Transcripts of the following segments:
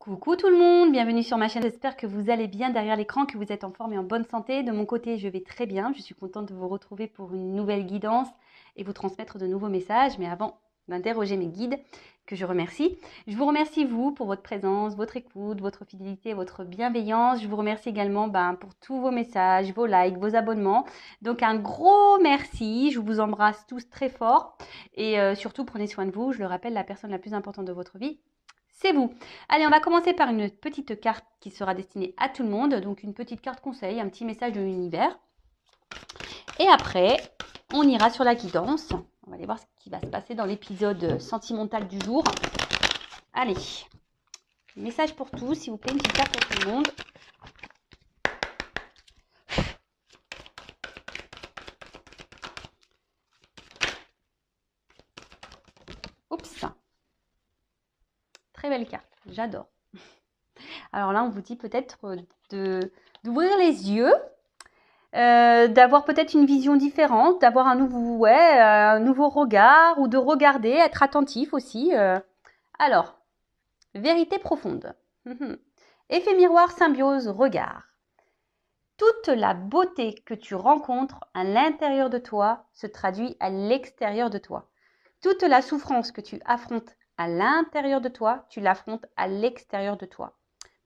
Coucou tout le monde, bienvenue sur ma chaîne. J'espère que vous allez bien derrière l'écran, que vous êtes en forme et en bonne santé. De mon côté, je vais très bien. Je suis contente de vous retrouver pour une nouvelle guidance et vous transmettre de nouveaux messages. Mais avant d'interroger mes guides, que je remercie, je vous remercie vous pour votre présence, votre écoute, votre fidélité, votre bienveillance. Je vous remercie également pour tous vos messages, vos likes, vos abonnements. Donc un gros merci, je vous embrasse tous très fort et surtout prenez soin de vous. Je le rappelle, la personne la plus importante de votre vie, c'est vous. Allez, on va commencer par une petite carte qui sera destinée à tout le monde. Donc une petite carte conseil, un petit message de l'univers. Et après, on ira sur la guidance. On va aller voir ce qui va se passer dans l'épisode sentimental du jour. Allez, message pour tous, s'il vous plaît, une petite carte pour tout le monde. Oups, très belle carte, j'adore. Alors là, on vous dit peut-être d'ouvrir les yeux, d'avoir peut-être une vision différente, d'avoir un nouveau regard ou de regarder, être attentif aussi. Alors, vérité profonde. Effet miroir, symbiose, regard. Toute la beauté que tu rencontres à l'intérieur de toi se traduit à l'extérieur de toi. Toute la souffrance que tu affrontes à l'intérieur de toi, tu l'affrontes à l'extérieur de toi.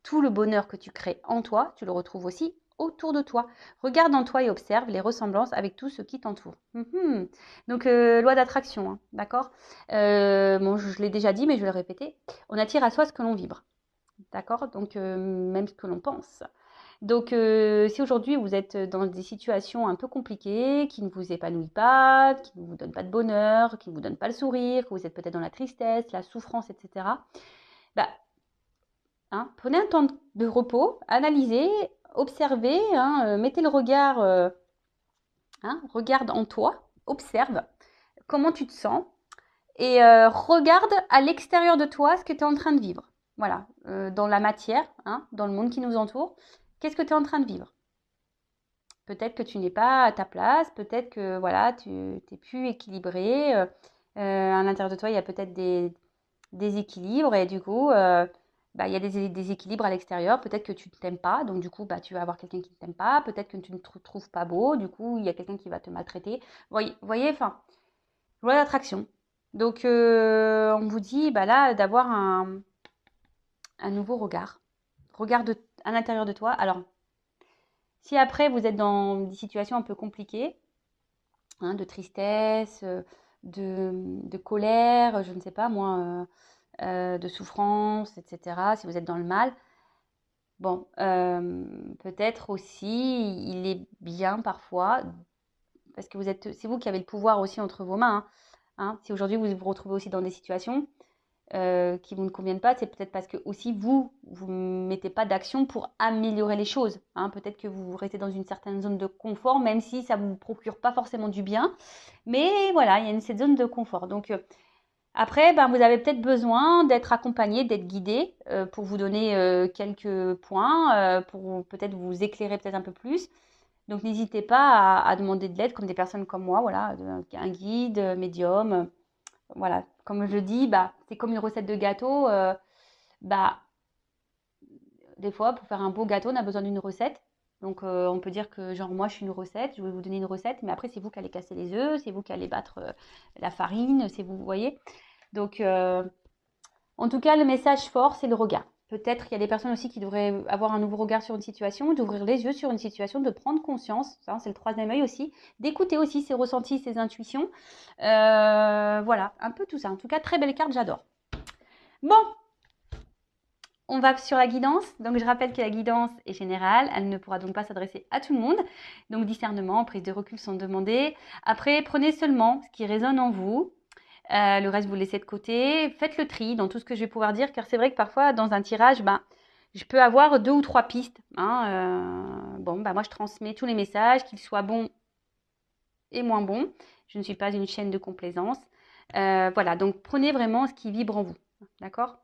Tout le bonheur que tu crées en toi, tu le retrouves aussi autour de toi. Regarde en toi et observe les ressemblances avec tout ce qui t'entoure. Donc, loi d'attraction, hein, d'accord. Bon, je l'ai déjà dit, mais je vais le répéter. On attire à soi ce que l'on vibre, d'accord. Donc, même ce que l'on pense. Donc, si aujourd'hui vous êtes dans des situations un peu compliquées, qui ne vous épanouissent pas, qui ne vous donnent pas de bonheur, qui ne vous donnent pas le sourire, que vous êtes peut-être dans la tristesse, la souffrance, etc., prenez un temps de repos, analysez, observez, mettez le regard, regarde en toi, observe comment tu te sens et regarde à l'extérieur de toi ce que tu es en train de vivre. Voilà, dans la matière, dans le monde qui nous entoure, qu'est-ce que tu es en train de vivre? Peut-être que tu n'es pas à ta place, peut-être que voilà, tu n'es plus équilibré. À l'intérieur de toi, il y a peut-être des déséquilibres et du coup, il y a des déséquilibres à l'extérieur. Peut-être que tu ne t'aimes pas, donc du coup, tu vas avoir quelqu'un qui ne t'aime pas. Peut-être que tu ne te trouves pas beau, du coup, il y a quelqu'un qui va te maltraiter. Voyez, enfin, loi d'attraction. Donc, on vous dit là d'avoir un nouveau regard. Regarde à l'intérieur de toi. Alors, si après vous êtes dans des situations un peu compliquées, de tristesse, de colère, je ne sais pas moi, de souffrance, etc., si vous êtes dans le mal, bon, peut-être aussi, il est bien parfois, parce que c'est vous qui avez le pouvoir aussi entre vos mains, si aujourd'hui vous vous retrouvez aussi dans des situations qui vous ne conviennent pas, c'est peut-être parce que aussi vous ne mettez pas d'action pour améliorer les choses. Peut-être que vous restez dans une certaine zone de confort, même si ça ne vous procure pas forcément du bien. Mais voilà, il y a cette zone de confort. Donc après, vous avez peut-être besoin d'être accompagné, d'être guidé pour vous donner quelques points, pour peut-être vous éclairer peut-être un peu plus. Donc n'hésitez pas à demander de l'aide, comme des personnes comme moi, voilà, un guide, médium. Voilà, comme je le dis, c'est comme une recette de gâteau. Des fois, pour faire un beau gâteau, on a besoin d'une recette. Donc, on peut dire que, genre, moi, je suis une recette, je vais vous donner une recette, mais après, c'est vous qui allez casser les œufs, c'est vous qui allez battre la farine, c'est vous voyez. Donc, en tout cas, le message fort, c'est le regard. Peut-être qu'il y a des personnes aussi qui devraient avoir un nouveau regard sur une situation, d'ouvrir les yeux sur une situation, de prendre conscience, ça, c'est le troisième œil aussi, d'écouter aussi ses ressentis, ses intuitions. Voilà, un peu tout ça. En tout cas, très belle carte, j'adore. Bon, on va sur la guidance. Donc, je rappelle que la guidance est générale. Elle ne pourra donc pas s'adresser à tout le monde. Donc, discernement, prise de recul sont demandées. Après, prenez seulement ce qui résonne en vous. Le reste, vous laissez de côté. Faites le tri dans tout ce que je vais pouvoir dire, car c'est vrai que parfois, dans un tirage, je peux avoir 2 ou 3 pistes. Moi, je transmets tous les messages, qu'ils soient bons et moins bons. Je ne suis pas une chaîne de complaisance. Voilà, donc prenez vraiment ce qui vibre en vous. D'accord ?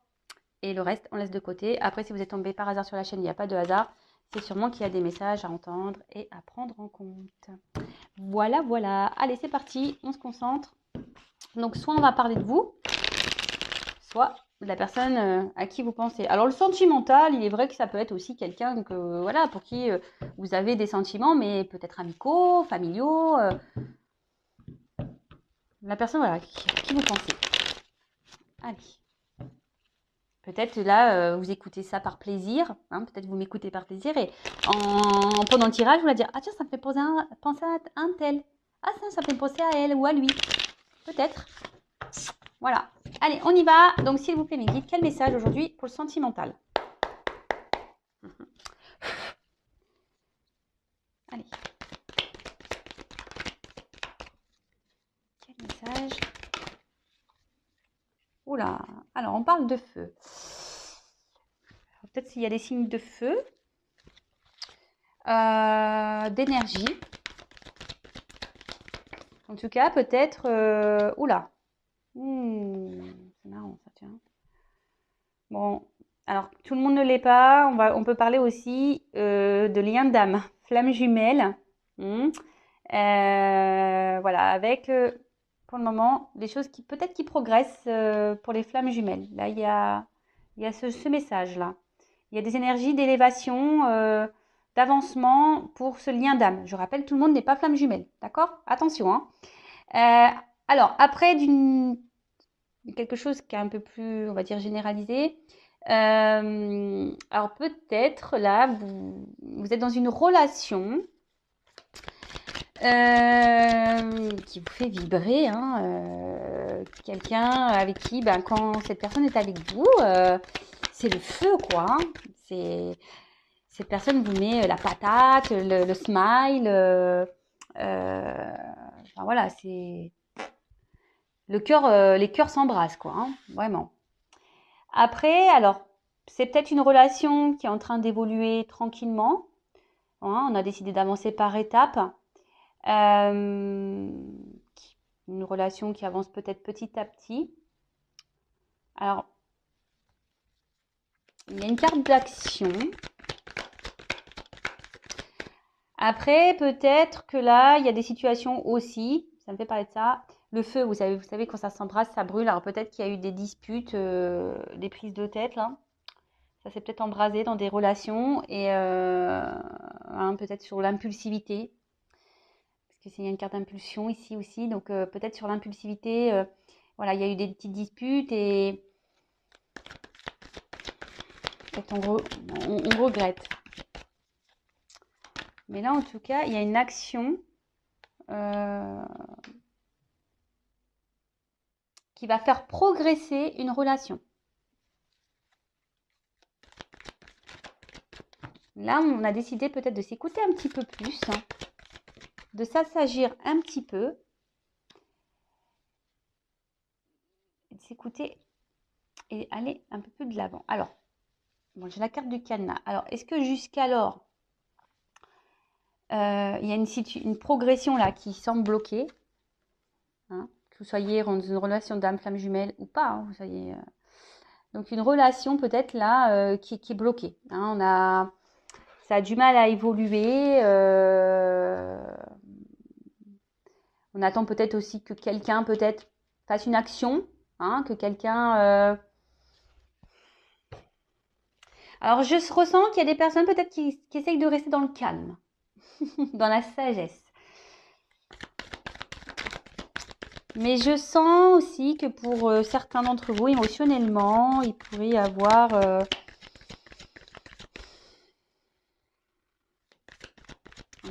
Et le reste, on laisse de côté. Après, si vous êtes tombé par hasard sur la chaîne, il n'y a pas de hasard. C'est sûrement qu'il y a des messages à entendre et à prendre en compte. Voilà, voilà. Allez, c'est parti. On se concentre. Donc, soit on va parler de vous, soit de la personne à qui vous pensez. Alors le sentimental, il est vrai que ça peut être aussi quelqu'un que voilà pour qui vous avez des sentiments, mais peut-être amicaux, familiaux. La personne voilà à qui vous pensez. Allez. Peut-être là, vous écoutez ça par plaisir, hein, peut-être vous m'écoutez par plaisir et pendant le tirage, vous allez dire ah tiens, ça me fait penser à un tel. Ah ça me fait penser à elle ou à lui. Peut-être. Voilà. Allez, on y va. Donc s'il vous plaît, mes guides, quel message aujourd'hui pour le sentimental? Allez. Quel message? Oula. Alors, on parle de feu. Peut-être s'il y a des signes de feu, d'énergie. En tout cas, peut-être... oula. C'est marrant, ça, tiens. Bon, alors, tout le monde ne l'est pas. On peut parler aussi de lien d'âme. Flamme jumelle. Voilà, avec... pour le moment, des choses qui peut-être qui progressent pour les flammes jumelles. Là, il y a ce message-là. Il y a des énergies d'élévation, d'avancement pour ce lien d'âme. Je rappelle, tout le monde n'est pas flamme jumelle, d'accord? Attention, hein. Alors, après, quelque chose qui est un peu plus, on va dire, généralisé. Alors, peut-être, là, vous êtes dans une relation qui vous fait vibrer, hein, quelqu'un avec qui, ben, quand cette personne est avec vous, c'est le feu, quoi. Hein. Cette personne vous met la patate, le smile, enfin voilà, c'est le cœur, les cœurs s'embrassent, quoi, hein, vraiment. Après, alors, c'est peut-être une relation qui est en train d'évoluer tranquillement. Hein, on a décidé d'avancer par étapes. Une relation qui avance peut-être petit à petit. Alors, il y a une carte d'action. Après, peut-être que là, il y a des situations aussi, ça me fait parler de ça. Le feu, vous savez quand ça s'embrasse, ça brûle. Alors peut-être qu'il y a eu des disputes, des prises de tête là. Ça s'est peut-être embrasé dans des relations et hein, peut-être sur l'impulsivité. Parce que c'est une carte d'impulsion ici aussi. Donc peut-être sur l'impulsivité, voilà, il y a eu des petites disputes et peut-être on regrette. Mais là, en tout cas, il y a une action qui va faire progresser une relation. Là, on a décidé peut-être de s'écouter un petit peu plus, hein, de s'assagir un petit peu, de s'écouter et aller un peu plus de l'avant. Alors, bon, j'ai la carte du cadenas. Alors, est-ce que jusqu'alors, il y a une progression là qui semble bloquée, hein, que vous soyez dans une relation d'âme, flamme jumelle ou pas, hein, vous soyez, donc une relation peut-être là qui est bloquée. Hein, ça a du mal à évoluer. On attend peut-être aussi que quelqu'un peut-être fasse une action, hein, que quelqu'un. Alors je ressens qu'il y a des personnes peut-être qui essayent de rester dans le calme, dans la sagesse. Mais je sens aussi que pour certains d'entre vous, émotionnellement, il pourrait y avoir un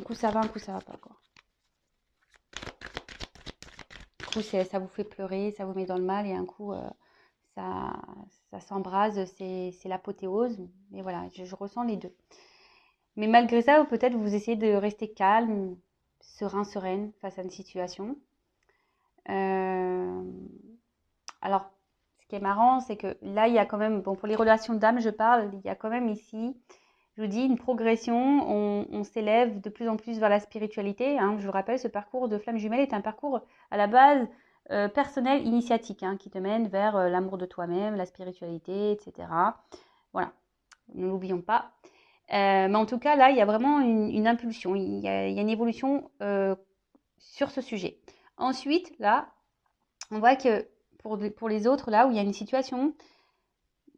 coup ça va, un coup ça va pas, quoi. Un coup ça vous fait pleurer, ça vous met dans le mal et un coup ça s'embrase, c'est l'apothéose. Mais voilà, je ressens les deux. Mais malgré ça, peut-être vous essayez de rester calme, sereine face à une situation. Alors, ce qui est marrant, c'est que là, il y a quand même, bon, pour les relations d'âme, je parle, il y a quand même ici, je vous dis, une progression. On s'élève de plus en plus vers la spiritualité. Hein. Je vous rappelle, ce parcours de flamme jumelle est un parcours à la base personnel, initiatique, hein, qui te mène vers l'amour de toi-même, la spiritualité, etc. Voilà, ne l'oublions pas. Mais en tout cas, là, il y a vraiment une impulsion, il y a une évolution sur ce sujet. Ensuite, là, on voit que pour les autres, là où il y a une situation,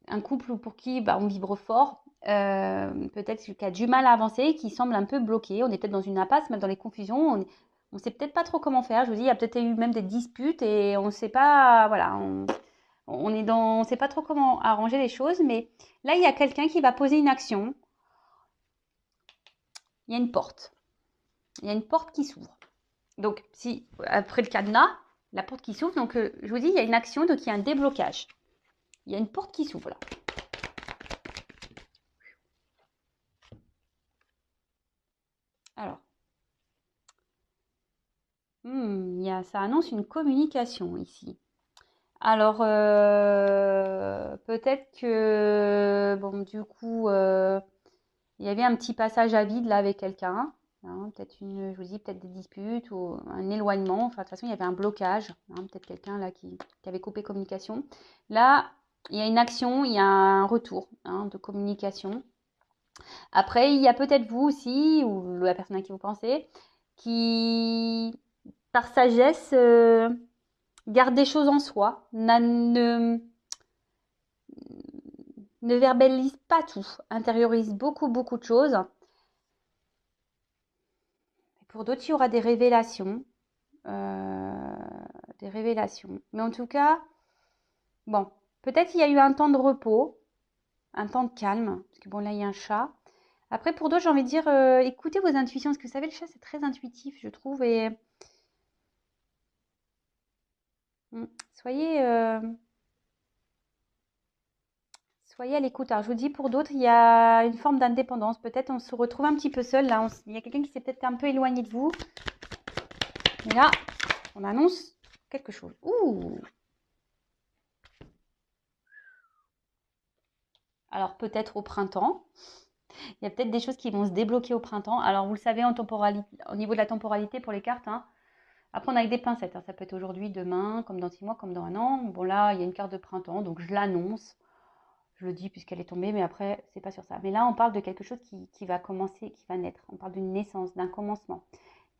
un couple pour qui on vibre fort, peut-être qui a du mal à avancer, qui semble un peu bloqué. On est peut-être dans une impasse, même dans les confusions. On ne sait peut-être pas trop comment faire. Je vous dis, il y a peut-être eu même des disputes et on ne sait pas, voilà, on sait pas trop comment arranger les choses. Mais là, il y a quelqu'un qui va poser une action. Il y a une porte. Il y a une porte qui s'ouvre. Donc, si après le cadenas, la porte qui s'ouvre, donc je vous dis, il y a une action, donc il y a un déblocage. Il y a une porte qui s'ouvre là. Alors, ça annonce une communication ici. Alors, peut-être que, bon, du coup, il y avait un petit passage à vide là avec quelqu'un. Hein, peut-être je vous dis, peut-être des disputes ou un éloignement. Enfin, de toute façon, il y avait un blocage. Hein, peut-être quelqu'un là qui avait coupé communication. Là, il y a une action, il y a un retour de communication. Après, il y a peut-être vous aussi, ou la personne à qui vous pensez, qui, par sagesse, garde des choses en soi, ne verbalise pas tout, intériorise beaucoup, beaucoup de choses. Et pour d'autres, il y aura des révélations. Des révélations. Mais en tout cas, bon, peut-être il y a eu un temps de repos, un temps de calme, parce que bon, là, il y a un chat. Après, pour d'autres, j'ai envie de dire, écoutez vos intuitions, parce que vous savez, le chat, c'est très intuitif, je trouve, et soyez, soyez à l'écoute. Alors, je vous dis, pour d'autres, il y a une forme d'indépendance. Peut-être on se retrouve un petit peu seul, là. Il y a quelqu'un qui s'est peut-être un peu éloigné de vous. Et là, on annonce quelque chose. Ouh! Alors, peut-être au printemps. Il y a peut-être des choses qui vont se débloquer au printemps. Alors, vous le savez, au niveau de la temporalité pour les cartes, hein, à prendre avec des pincettes. Hein. Ça peut être aujourd'hui, demain, comme dans 6 mois, comme dans un an. Bon, là, il y a une carte de printemps, donc je l'annonce. Je le dis puisqu'elle est tombée, mais après, c'est pas sur ça. Mais là, on parle de quelque chose qui va commencer, qui va naître. On parle d'une naissance, d'un commencement,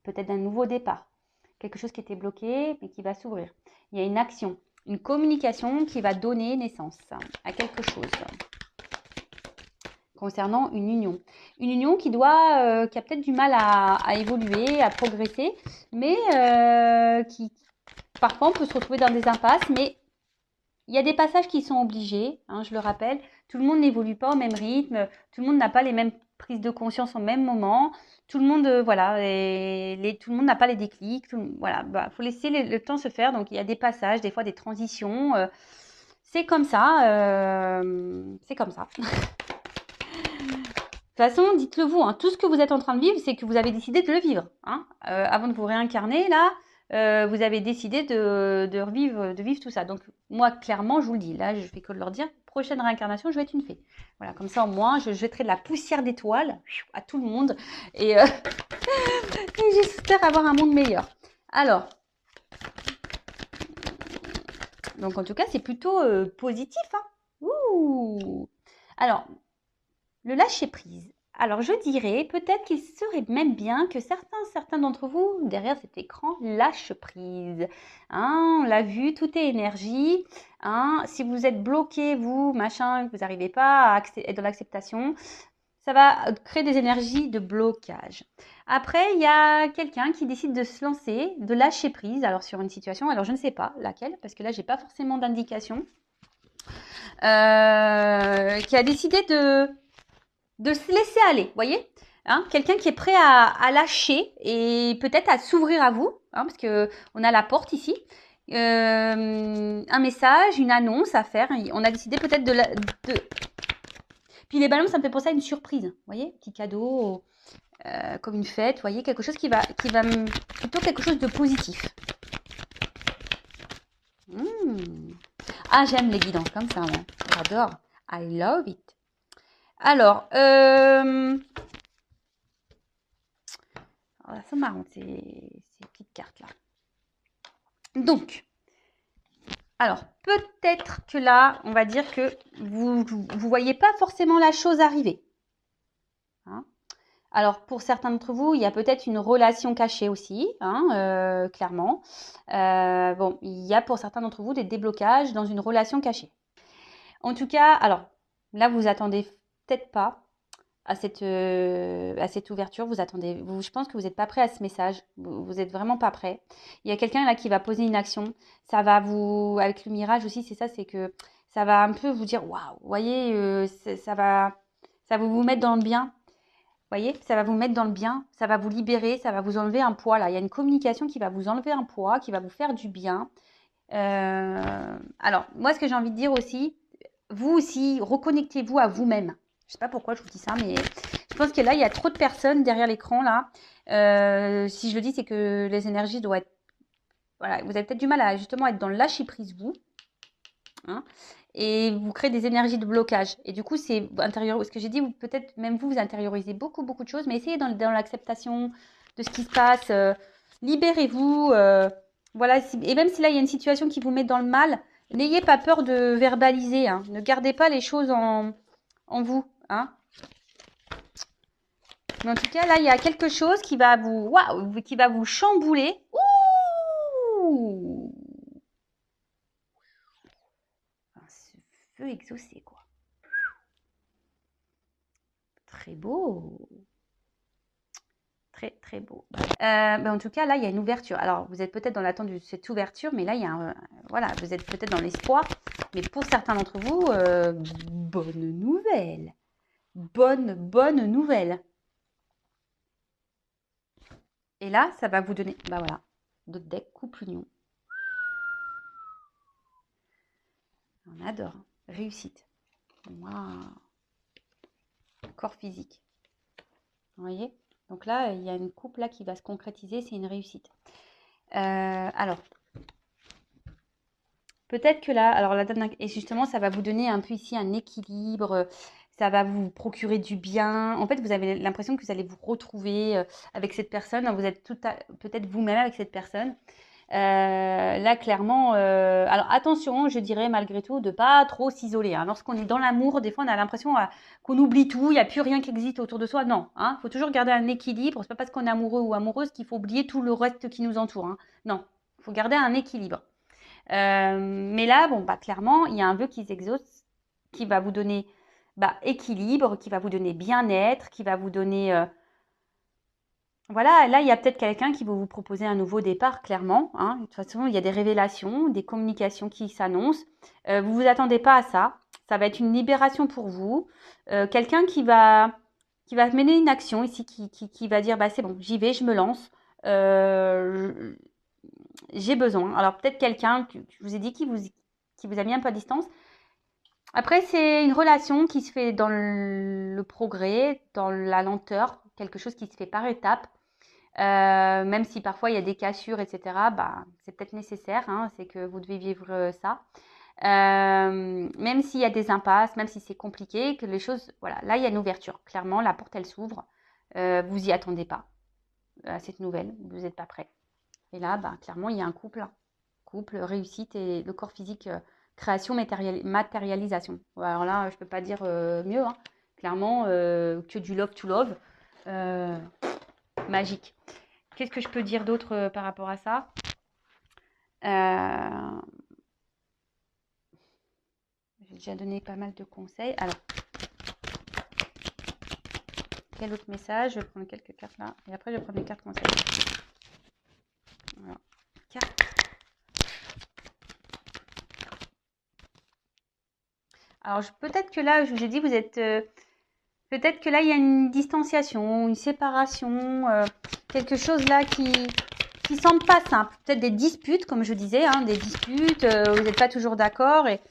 peut-être d'un nouveau départ. Quelque chose qui était bloqué, mais qui va s'ouvrir. Il y a une action, une communication qui va donner naissance à quelque chose concernant une union. Une union qui a peut-être du mal à évoluer, à progresser, mais qui parfois on peut se retrouver dans des impasses, mais il y a des passages qui sont obligés, hein, je le rappelle. Tout le monde n'évolue pas au même rythme, tout le monde n'a pas les mêmes prises de conscience au même moment, tout le monde, voilà, tout le monde n'a pas les déclics, voilà, faut laisser le temps se faire. Donc il y a des passages, des fois des transitions, c'est comme ça, c'est comme ça. De toute façon, dites-le vous, hein, tout ce que vous êtes en train de vivre, c'est que vous avez décidé de le vivre. Hein. Avant de vous réincarner, là, vous avez décidé de vivre tout ça. Donc, moi, clairement, je vous le dis, là, je fais que de leur dire, prochaine réincarnation, je vais être une fée. Voilà, comme ça, au moins, je jetterai de la poussière d'étoiles à tout le monde. Et, et j'espère avoir un monde meilleur. Alors, donc en tout cas, c'est plutôt positif. Hein. Ouh. Alors, le lâcher-prise. Alors, je dirais peut-être qu'il serait même bien que certains d'entre vous, derrière cet écran, lâchent prise. Hein, on l'a vu, tout est énergie. Hein, si vous êtes bloqué, vous, machin, que vous n'arrivez pas à être dans l'acceptation, ça va créer des énergies de blocage. Après, il y a quelqu'un qui décide de se lancer, de lâcher prise, alors sur une situation, alors je ne sais pas laquelle, parce que là, j'ai pas forcément d'indication, qui a décidé de se laisser aller, vous voyez, hein, quelqu'un qui est prêt à lâcher et peut-être à s'ouvrir à vous, hein, parce que on a la porte ici, un message, une annonce à faire. On a décidé peut-être Puis les ballons, ça me fait penser à une surprise, vous voyez, petit cadeau, comme une fête, vous voyez, quelque chose qui va plutôt quelque chose de positif. Ah, j'aime les guidances comme ça, moi. J'adore. I love it. Alors, c'est marrant ces petites cartes là. Donc, alors peut-être que là, on va dire que vous voyez pas forcément la chose arriver. Hein, alors pour certains d'entre vous, il y a peut-être une relation cachée aussi, hein, clairement. Bon, il y a pour certains d'entre vous des déblocages dans une relation cachée. En tout cas, alors là, vous attendez peut-être pas à cette ouverture. Vous attendez, je pense que vous n'êtes pas prêt à ce message. Vous êtes vraiment pas prêt. Il y a quelqu'un là qui va poser une action. Ça va vous, avec le mirage aussi, c'est ça, c'est que ça va un peu vous dire, waouh, vous voyez, ça va vous mettre dans le bien. Vous voyez, ça va vous mettre dans le bien, ça va vous libérer, ça va vous enlever un poids là. Il y a une communication qui va vous enlever un poids, qui va vous faire du bien. Alors, moi, ce que j'ai envie de dire aussi, vous aussi, reconnectez-vous à vous-même. Je sais pas pourquoi je vous dis ça, mais je pense que là, il y a trop de personnes derrière l'écran là. Si je le dis, c'est que les énergies doivent être. Voilà, vous avez peut-être du mal à justement être dans le lâcher prise vous, hein, et vous créez des énergies de blocage. Et du coup, c'est intérieur. Ce que j'ai dit, peut-être même vous intériorisez beaucoup beaucoup de choses, mais essayez dans l'acceptation de ce qui se passe. Libérez-vous. Voilà, et même si là il y a une situation qui vous met dans le mal, n'ayez pas peur de verbaliser. Hein. Ne gardez pas les choses en vous. Hein. Mais en tout cas, là, il y a quelque chose qui va vous, waouh, qui va vous chambouler. Ouh, ce feu exaucé, quoi. Très beau. Très, très beau. En tout cas, là, il y a une ouverture. Alors, vous êtes peut-être dans l'attente de cette ouverture, mais là, il y a voilà, vous êtes peut-être dans l'espoir. Mais pour certains d'entre vous, bonne nouvelle. Bonne nouvelle. Et là, ça va vous donner, bah voilà, d'autres decks, couple union. On adore. Réussite. Waouh. Corps physique. Vous voyez? Donc là, il y a une coupe là qui va se concrétiser, c'est une réussite. Alors, peut-être que là, alors et justement, ça va vous donner un peu ici un équilibre, ça va vous procurer du bien. En fait, vous avez l'impression que vous allez vous retrouver avec cette personne. Vous êtes peut-être vous-même avec cette personne. Là, clairement, alors attention, je dirais malgré tout de pas trop s'isoler. Hein. Lorsqu'on est dans l'amour, des fois, on a l'impression qu'on oublie tout, il n'y a plus rien qui existe autour de soi. Non, hein, faut toujours garder un équilibre. C'est pas parce qu'on est amoureux ou amoureuse qu'il faut oublier tout le reste qui nous entoure. Hein. Non, il faut garder un équilibre. Mais là, bon, bah clairement, il y a un vœu qui s'exauce, qui va vous donner équilibre, qui va vous donner bien-être, qui va vous donner voilà, là, il y a peut-être quelqu'un qui va vous proposer un nouveau départ, clairement. Hein. De toute façon, il y a des révélations, des communications qui s'annoncent. Vous vous attendez pas à ça. Ça va être une libération pour vous. Quelqu'un qui va mener une action ici, qui va dire, bah c'est bon, j'y vais, je me lance. Euh, j'ai besoin. Alors peut-être quelqu'un, je vous ai dit, qui vous a mis un peu à distance. Après, c'est une relation qui se fait dans le progrès, dans la lenteur, quelque chose qui se fait par étapes. Même si parfois il y a des cassures, etc., bah, c'est peut-être nécessaire, hein, c'est que vous devez vivre ça. Même s'il y a des impasses, même si c'est compliqué, que les choses, voilà, là il y a une ouverture. Clairement, la porte elle s'ouvre. Vous y attendez pas à cette nouvelle, vous n'êtes pas prêt. Et là, bah, clairement, il y a un couple, hein. Couple, réussite et le corps physique, création, matérialisation. Alors là, je peux pas dire mieux. Hein. Clairement, que du love to love, magique. Qu'est-ce que je peux dire d'autre par rapport à ça? J'ai déjà donné pas mal de conseils. Alors, quel autre message? Je vais prendre quelques cartes là. Et après, je vais prendre les cartes conseils. Voilà. Cartes. Alors, peut-être que là, je vous ai dit, vous êtes... peut-être que là, il y a une distanciation, une séparation, quelque chose là qui semble pas simple. Peut-être des disputes, comme je disais, hein, des disputes, vous n'êtes pas toujours d'accord. Et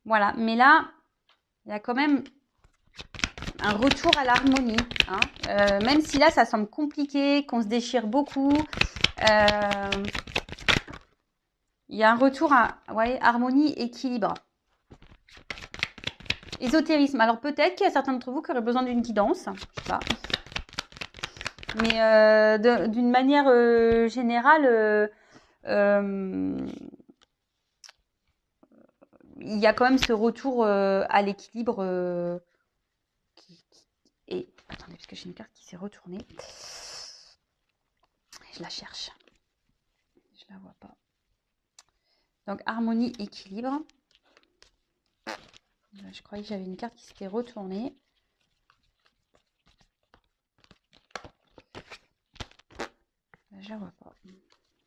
voilà. Mais là, il y a quand même un retour à l'harmonie. Hein. Même si là, ça semble compliqué, qu'on se déchire beaucoup. Il y a un retour à harmonie, équilibre. Ésotérisme. Alors peut-être qu'il y a certains d'entre vous qui auraient besoin d'une guidance. Je sais pas. Mais d'une manière générale, il y a quand même ce retour à l'équilibre et attendez, parce que j'ai une carte qui s'est retournée. Je la cherche. Je la vois pas. Donc harmonie, équilibre. Je croyais que j'avais une carte qui s'était retournée. Je la vois pas.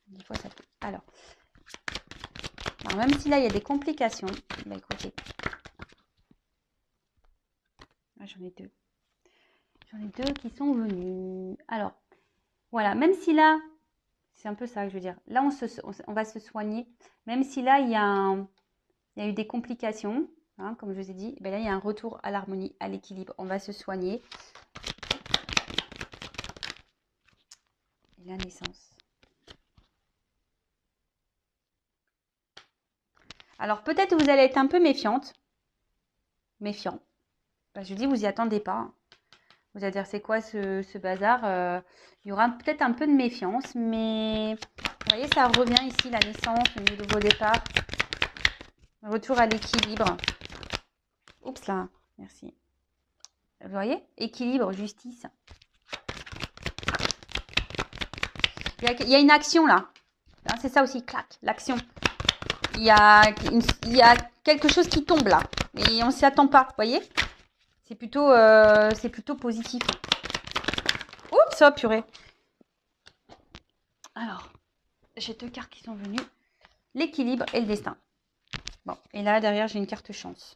Des fois, ça peut. Alors, même si là, il y a des complications, bah écoutez. J'en ai deux. J'en ai deux qui sont venus. Alors, voilà, même si là, c'est un peu ça que je veux dire. Là, on va se soigner. Même si là, il y a eu des complications, hein, comme je vous ai dit, ben là, il y a un retour à l'harmonie, à l'équilibre. On va se soigner. Et la naissance. Alors, peut-être que vous allez être un peu méfiante. Méfiant. Ben, je dis, vous n'y attendez pas. Vous allez dire, c'est quoi ce bazar? Il y aura peut-être un peu de méfiance, mais vous voyez, ça revient ici, la naissance, le nouveau départ. Retour à l'équilibre. Oups là, merci. Vous voyez? Équilibre, justice. Il y a une action là. Hein, c'est ça aussi, clac, l'action. Il y a quelque chose qui tombe là. Et on ne s'y attend pas, vous voyez? C'est plutôt positif. Oups, oh, purée. Alors, j'ai deux cartes qui sont venues. L'équilibre et le destin. Bon, et là, derrière, j'ai une carte chance.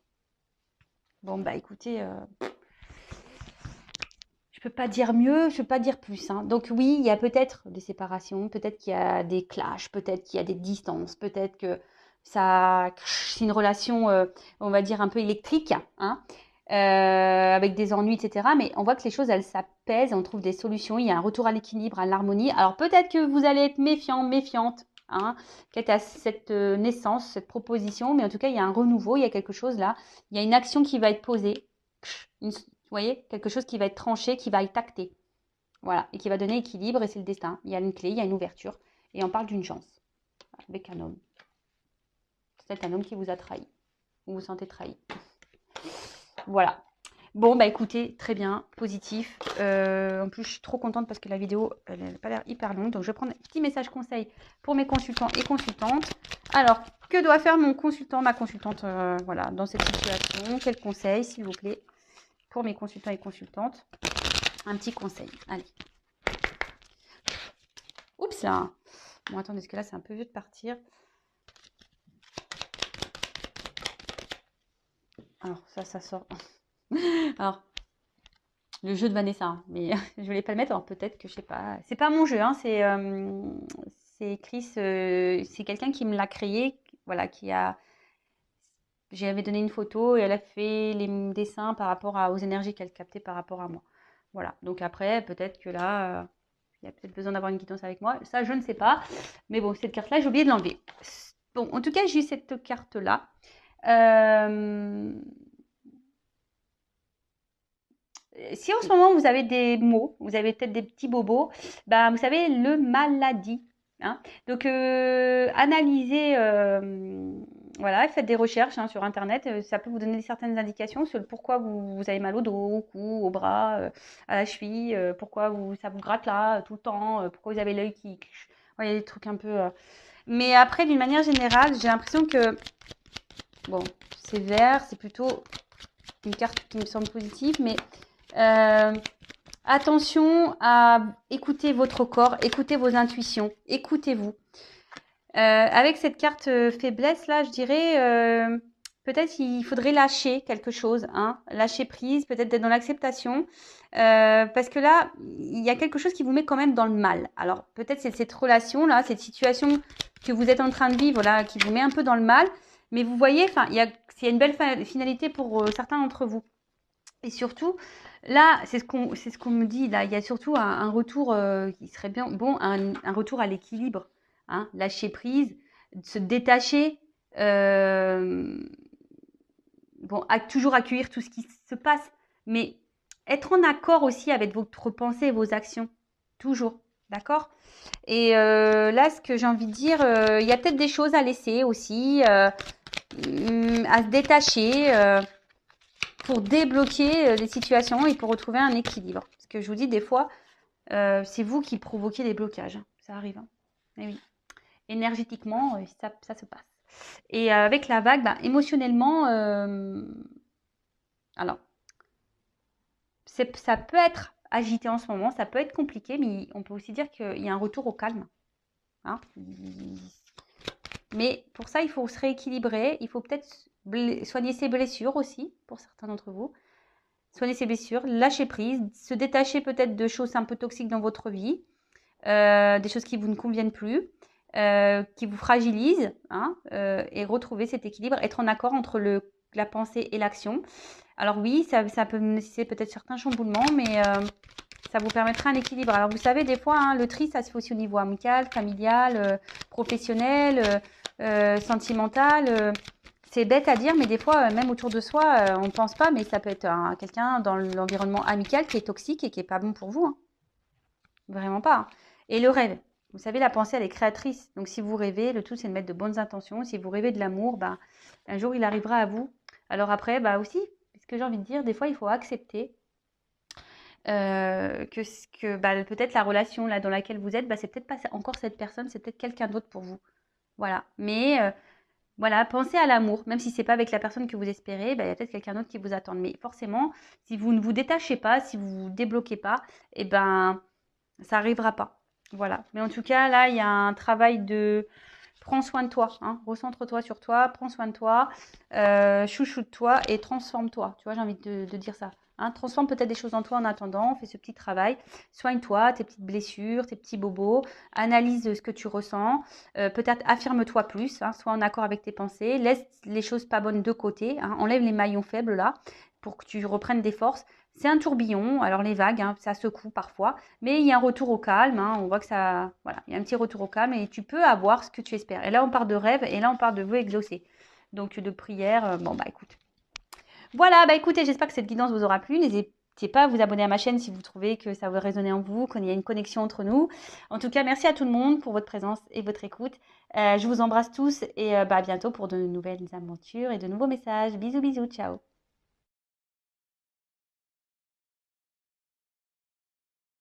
Bon, bah écoutez, je peux pas dire mieux, je peux pas dire plus. Hein. Donc oui, il y a peut-être des séparations, peut-être qu'il y a des clashs, peut-être qu'il y a des distances, peut-être que c'est une relation, on va dire, un peu électrique, hein, avec des ennuis, etc. Mais on voit que les choses, elles s'apaisent, on trouve des solutions, il y a un retour à l'équilibre, à l'harmonie. Alors peut-être que vous allez être méfiant, méfiante, hein, quant à cette naissance, cette proposition, mais en tout cas, il y a un renouveau, il y a quelque chose là, il y a une action qui va être posée, vous voyez, quelque chose qui va être tranché, qui va être acté. Voilà, et qui va donner équilibre, et c'est le destin. Il y a une clé, il y a une ouverture, et on parle d'une chance, avec un homme. C'est un homme qui vous a trahi. Vous vous sentez trahi. Voilà. Bon, bah écoutez, très bien, positif. En plus, je suis trop contente parce que la vidéo, elle n'a pas l'air hyper longue. Donc, je vais prendre un petit message conseil pour mes consultants et consultantes. Alors, que doit faire mon consultant, ma consultante, voilà, dans cette situation? Quel conseil, s'il vous plaît, pour mes consultants et consultantes? Un petit conseil, allez. Oups là. Bon, attendez, parce que là, c'est un peu vieux de partir. Alors, ça sort. Alors, le jeu de Vanessa, hein, mais je voulais pas le mettre. Alors, peut-être que, je sais pas. C'est pas mon jeu, hein, c'est Chris. C'est quelqu'un qui me l'a créé. Voilà, J'avais donné une photo et elle a fait les dessins par rapport aux énergies qu'elle captait par rapport à moi. Voilà, donc après, peut-être que là, il y a peut-être besoin d'avoir une guidance avec moi. Ça, je ne sais pas. Mais bon, cette carte-là, j'ai oublié de l'enlever. Bon, en tout cas, j'ai cette carte-là. Si en ce moment, vous avez des maux, vous avez peut-être des petits bobos, ben, vous savez, le maladie. Hein. Donc, analysez, voilà, faites des recherches hein, sur Internet. Ça peut vous donner certaines indications sur le pourquoi vous avez mal au dos, au cou, au bras, à la cheville, pourquoi ça vous gratte là tout le temps, pourquoi vous avez l'œil qui... Ouais, il y a des trucs un peu... Mais après, d'une manière générale, j'ai l'impression que... Bon, c'est vert, c'est plutôt une carte qui me semble positive, mais... attention à écouter votre corps, écouter vos intuitions, écoutez-vous. Avec cette carte faiblesse là, je dirais peut-être il faudrait lâcher quelque chose, hein, lâcher prise, peut-être d'être dans l'acceptation, parce que là il y a quelque chose qui vous met quand même dans le mal. Alors peut-être c'est cette relation là, cette situation que vous êtes en train de vivre là, qui vous met un peu dans le mal, mais vous voyez, enfin il y a une belle finalité pour certains d'entre vous. Et surtout, là, c'est ce qu'on me dit, là, il y a surtout un retour qui serait bien, bon, un retour à l'équilibre, hein, lâcher prise, se détacher, bon, toujours accueillir tout ce qui se passe, mais être en accord aussi avec votre pensée et vos actions, toujours, d'accord? Et là, ce que j'ai envie de dire, il y a peut-être des choses à laisser aussi, à se détacher, pour débloquer les situations et pour retrouver un équilibre. Parce que je vous dis, des fois, c'est vous qui provoquez des blocages. Hein. Ça arrive. Hein. Mais oui. Énergétiquement, ça se passe. Et avec la vague, bah, émotionnellement, Alors, ça peut être agité en ce moment, ça peut être compliqué, mais on peut aussi dire qu'il y a un retour au calme. Hein. Mais pour ça, il faut se rééquilibrer. Il faut peut-être soigner ses blessures aussi, pour certains d'entre vous. Soigner ses blessures, lâcher prise, se détacher peut-être de choses un peu toxiques dans votre vie, des choses qui vous ne conviennent plus, qui vous fragilisent, hein, et retrouver cet équilibre, être en accord entre la pensée et l'action. Alors oui, ça peut nécessiter peut-être certains chamboulements, mais ça vous permettra un équilibre. Alors vous savez, des fois, hein, le tri, ça se fait aussi au niveau amical, familial, professionnel, sentimental. C'est bête à dire, mais des fois, même autour de soi, on ne pense pas, mais ça peut être quelqu'un dans l'environnement amical qui est toxique et qui n'est pas bon pour vous. Hein. Vraiment pas. Hein. Et le rêve. Vous savez, la pensée, elle est créatrice. Donc si vous rêvez, le tout, c'est de mettre de bonnes intentions. Si vous rêvez de l'amour, bah, un jour, il arrivera à vous. Alors après, bah aussi, ce que j'ai envie de dire, des fois, il faut accepter bah, peut-être la relation là dans laquelle vous êtes, bah, c'est peut-être pas encore cette personne, c'est peut-être quelqu'un d'autre pour vous. Voilà. Mais voilà, pensez à l'amour, même si c'est pas avec la personne que vous espérez, bah, il y a peut-être quelqu'un d'autre qui vous attend. Mais forcément, si vous ne vous détachez pas, si vous vous débloquez pas, eh ben ça arrivera pas. Voilà. Mais en tout cas, là, il y a un travail de prends soin de toi, hein. Recentre-toi sur toi, prends soin de toi, chouchoute-toi et transforme-toi. Tu vois, j'ai envie de dire ça. Hein. Transforme peut-être des choses en toi en attendant, fais ce petit travail, soigne-toi, tes petites blessures, tes petits bobos, analyse ce que tu ressens, peut-être affirme-toi plus, hein, sois en accord avec tes pensées, laisse les choses pas bonnes de côté, hein, enlève les maillons faibles là pour que tu reprennes des forces. C'est un tourbillon, alors les vagues, hein, ça secoue parfois, mais il y a un retour au calme, hein, on voit que ça, voilà, il y a un petit retour au calme et tu peux avoir ce que tu espères. Et là, on parle de rêve et là, on parle de vœux exaucés. Donc, de prière, bon, bah écoute. Voilà, bah écoutez, j'espère que cette guidance vous aura plu. N'hésitez pas à vous abonner à ma chaîne si vous trouvez que ça veut résonner en vous, qu'il y a une connexion entre nous. En tout cas, merci à tout le monde pour votre présence et votre écoute. Je vous embrasse tous et bah, à bientôt pour de nouvelles aventures et de nouveaux messages. Bisous, bisous, ciao.